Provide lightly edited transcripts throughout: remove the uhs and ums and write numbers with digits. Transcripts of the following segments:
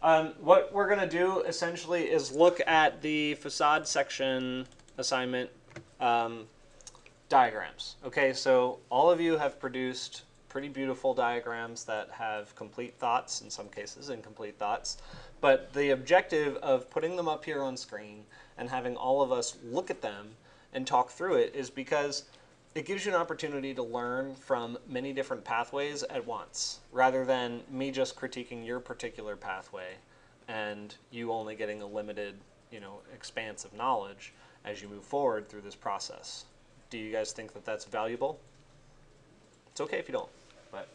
What we're going to do essentially is look at the facade section assignment diagrams. Okay, so all of you have produced pretty beautiful diagrams that have complete thoughts, in some cases incomplete thoughts. But the objective of putting them up here on screen and having all of us look at them and talk through it is because it gives you an opportunity to learn from many different pathways at once, rather than me just critiquing your particular pathway and you only getting a limited, expanse of knowledge as you move forward through this process. Do you guys think that that's valuable? It's okay if you don't. But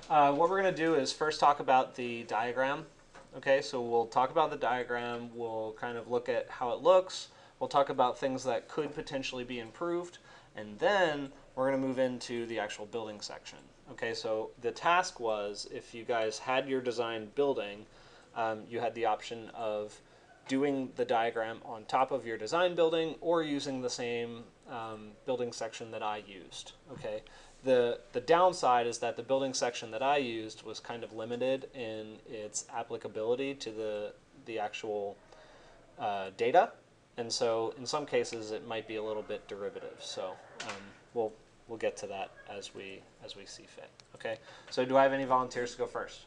what we're going to do is first talk about the diagram. Okay, so we'll talk about the diagram. We'll kind of look at how it looks. We'll talk about things that could potentially be improved. And then we're going to move into the actual building section. Okay, so the task was, if you guys had your design building, you had the option of doing the diagram on top of your design building or using the same building section that I used. Okay, the downside is that the building section that I used was kind of limited in its applicability to the actual data, and so in some cases it might be a little bit derivative. So we'll get to that as we see fit. Okay, so do I have any volunteers to go first?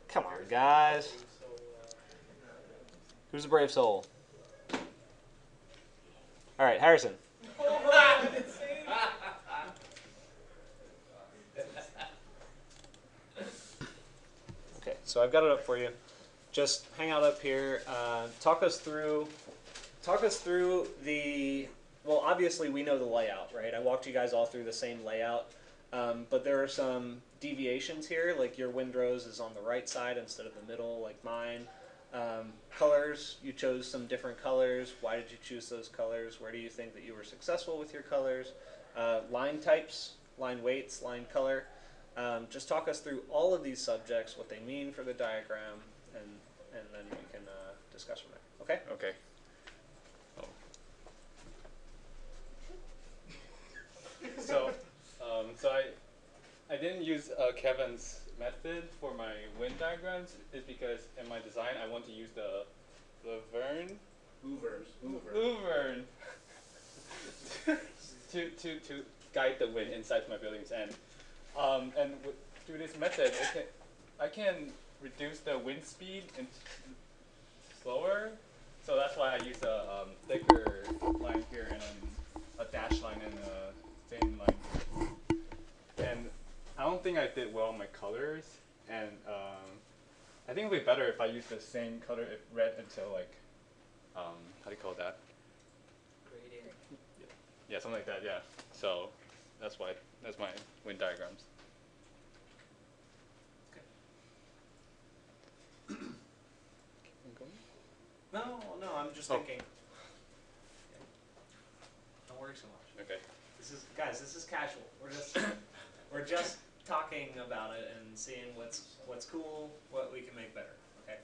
Come on, guys. Who's a brave soul? All right, Harrison. Okay, so I've got it up for you. Just hang out up here. Talk us through the. Well, obviously we know the layout, right? I walked you guys all through the same layout, but there are some deviations here. Like your windrows is on the right side instead of the middle, like mine. Colors, you chose some different colors. Why did you choose those colors? Where do you think that you were successful with your colors? Line types, line weights, line color. Just talk us through all of these subjects, what they mean for the diagram, and then we can discuss from there. Okay? Okay. So I didn't use Kevin's method for my wind diagrams. Is because in my design I want to use the Laverne to guide the wind inside my buildings, and through this method I can reduce the wind speed and slower. So that's why I use a thicker line here and a dash line and a thin line here. And I don't think I did well on my colors, and I think it would be better if I use the same color, red, until like, how do you call that? Gradient. Yeah, something like that, yeah. So that's my wind diagrams. No, I'm just thinking. Yeah. Don't worry so much. Okay. This is casual. We're just talking about it and seeing what's cool, what we can make better. Okay.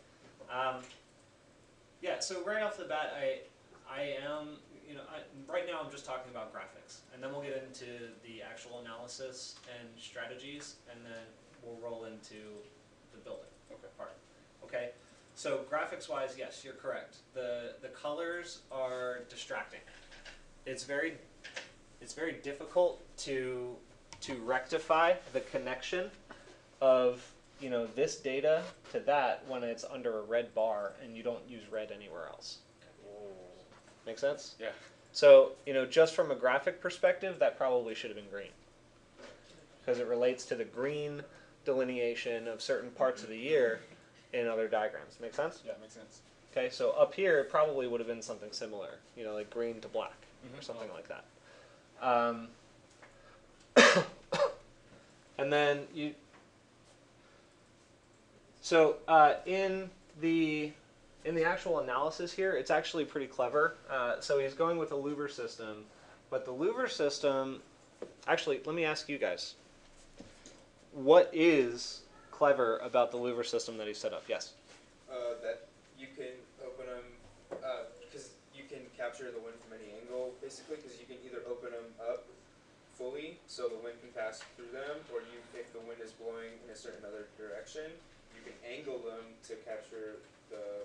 Yeah. So right off the bat, I am right now I'm just talking about graphics, and then we'll get into the actual analysis and strategies, and then we'll roll into the building part. Okay. So graphics-wise, yes, you're correct. The colors are distracting. It's very difficult to rectify the connection of this data to that when it's under a red bar and you don't use red anywhere else. Make sense? Yeah. So just from a graphic perspective, that probably should have been green because it relates to the green delineation of certain parts of the year in other diagrams. Make sense? Yeah, makes sense. Okay, so up here it probably would have been something similar, like green to black or something like that. And then in the actual analysis here, it's actually pretty clever. So he's going with a louver system, but the louver system, actually, let me ask you guys, what is clever about the louver system that he set up? Yes? That you can open them, because you can capture the wind from any angle, basically, because you can either open them up fully, so the wind can pass through them, or if the wind is blowing in a certain other direction, you can angle them to capture the,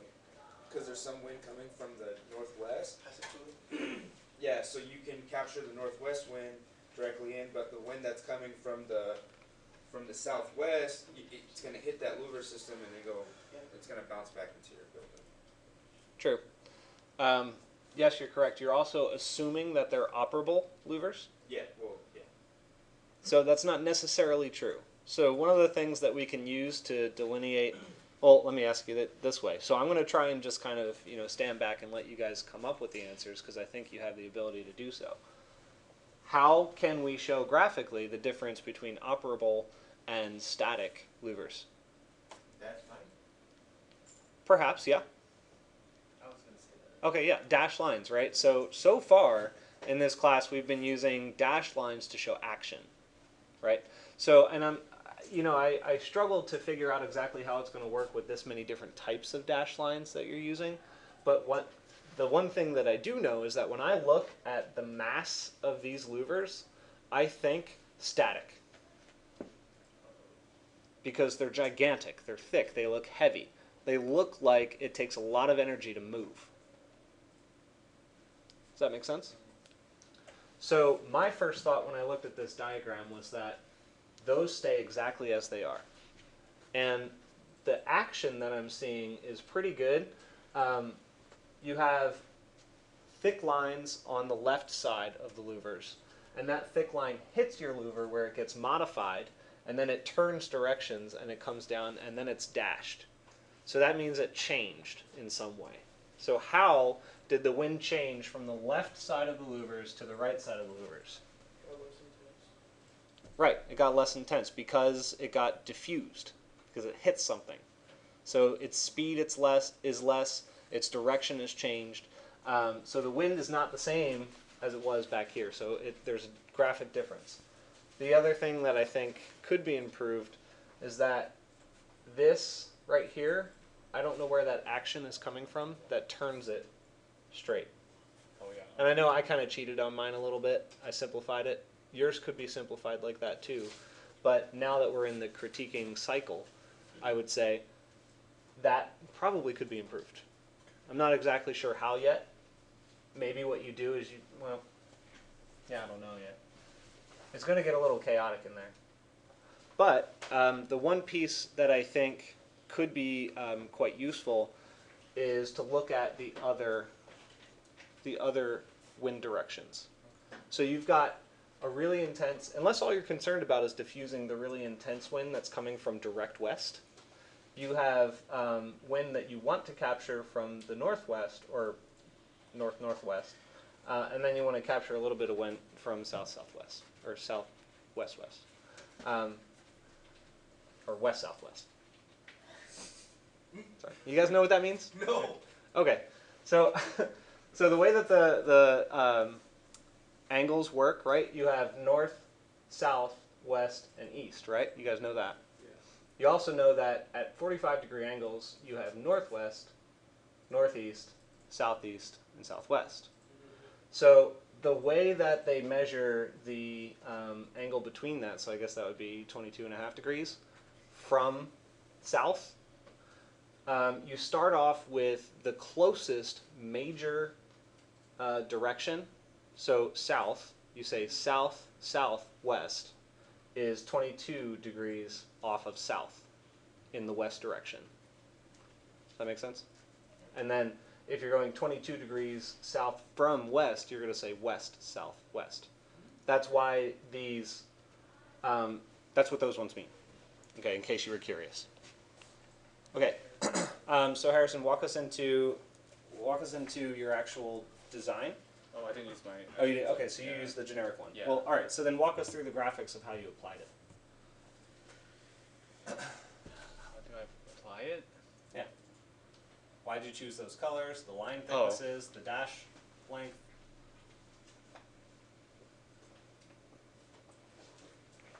because there's some wind coming from the northwest. Yeah, so you can capture the northwest wind directly in, but the wind that's coming from the southwest, it's going to hit that louver system and then it's going to bounce back into your building. True. Yes, you're correct. You're also assuming that they're operable louvers. Yeah, well, yeah. So that's not necessarily true. So one of the things that we can use to delineate, well, let me ask you that this way. So I'm going to try and just kind of, stand back and let you guys come up with the answers because I think you have the ability to do so. How can we show graphically the difference between operable and static louvers? That's fine. Perhaps, yeah. I was going to say that. Okay, yeah, dashed lines, right? So far in this class, we've been using dashed lines to show action, right? So, and I struggled to figure out exactly how it's going to work with this many different types of dashed lines that you're using. But the one thing that I do know is that when I look at the mass of these louvers, I think static. Because they're gigantic, they're thick, they look heavy. They look like it takes a lot of energy to move. Does that make sense? So my first thought when I looked at this diagram was that those stay exactly as they are. And the action that I'm seeing is pretty good. You have thick lines on the left side of the louvers, and that thick line hits your louver where it gets modified, and then it turns directions and it comes down and then it's dashed. So that means it changed in some way. So how did the wind change from the left side of the louvers to the right side of the louvers? Right, it got less intense because it got diffused, because it hits something. So its speed is less, its direction has changed. So the wind is not the same as it was back here. So there's a graphic difference. The other thing that I think could be improved is that this right here, I don't know where that action is coming from that turns it straight. Oh yeah. And I know I kind of cheated on mine a little bit. I simplified it. Yours could be simplified like that too. But now that we're in the critiquing cycle, I would say that probably could be improved. I'm not exactly sure how yet. Maybe what you do is I don't know yet. It's going to get a little chaotic in there. But the one piece that I think could be quite useful is to look at the other wind directions. So you've got a really intense, unless all you're concerned about is diffusing the really intense wind that's coming from direct west, you have wind that you want to capture from the northwest or north-northwest, and then you want to capture a little bit of wind from south-southwest or south-west-west, or west-southwest. Sorry, you guys know what that means? No. Okay, so so the way that the angles work, right? You have north, south, west, and east, right? You guys know that. Yeah. You also know that at 45-degree angles, you have northwest, northeast, southeast, and southwest. So the way that they measure the angle between that, so I guess that would be 22.5 degrees from south, you start off with the closest major direction. So south, you say south, southwest is 22 degrees off of south in the west direction. Does that make sense? And then if you're going 22 degrees south from west, you're going to say west, southwest. That's why these, that's what those ones mean. Okay, in case you were curious. Okay, so Harrison, walk us into your actual design. Oh, I didn't use my. Oh, you did? Okay, so you used the generic one. Yeah. Well, all right. So then walk us through the graphics of how you applied it. How do I apply it? Yeah. Why did you choose those colors, the line thicknesses, the dash length?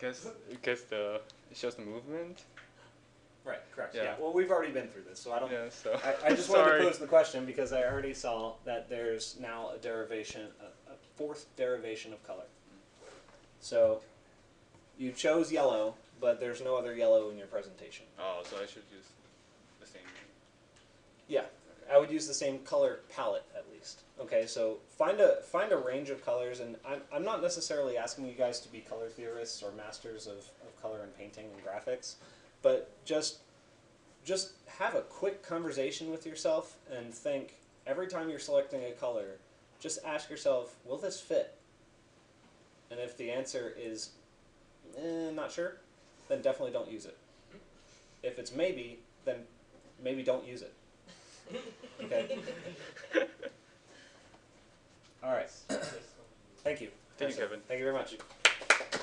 Guess it shows the movement. Right. Correct. Yeah. Yeah. Well, we've already been through this, so I don't. Yeah. So. I just wanted to pose the question because I already saw that there's now a derivation, a fourth derivation of color. So you chose yellow, but there's no other yellow in your presentation. Oh, so I should use the same. Yeah, I would use the same color palette at least. Okay, so find a range of colors, and I'm not necessarily asking you guys to be color theorists or masters of color and painting and graphics, but just have a quick conversation with yourself and think, every time you're selecting a color, just ask yourself, will this fit? And if the answer is not sure, then definitely don't use it. If it's maybe, then maybe don't use it. Okay? All right. Thank you. Thank you, Kevin. Thank you very much. Thank you.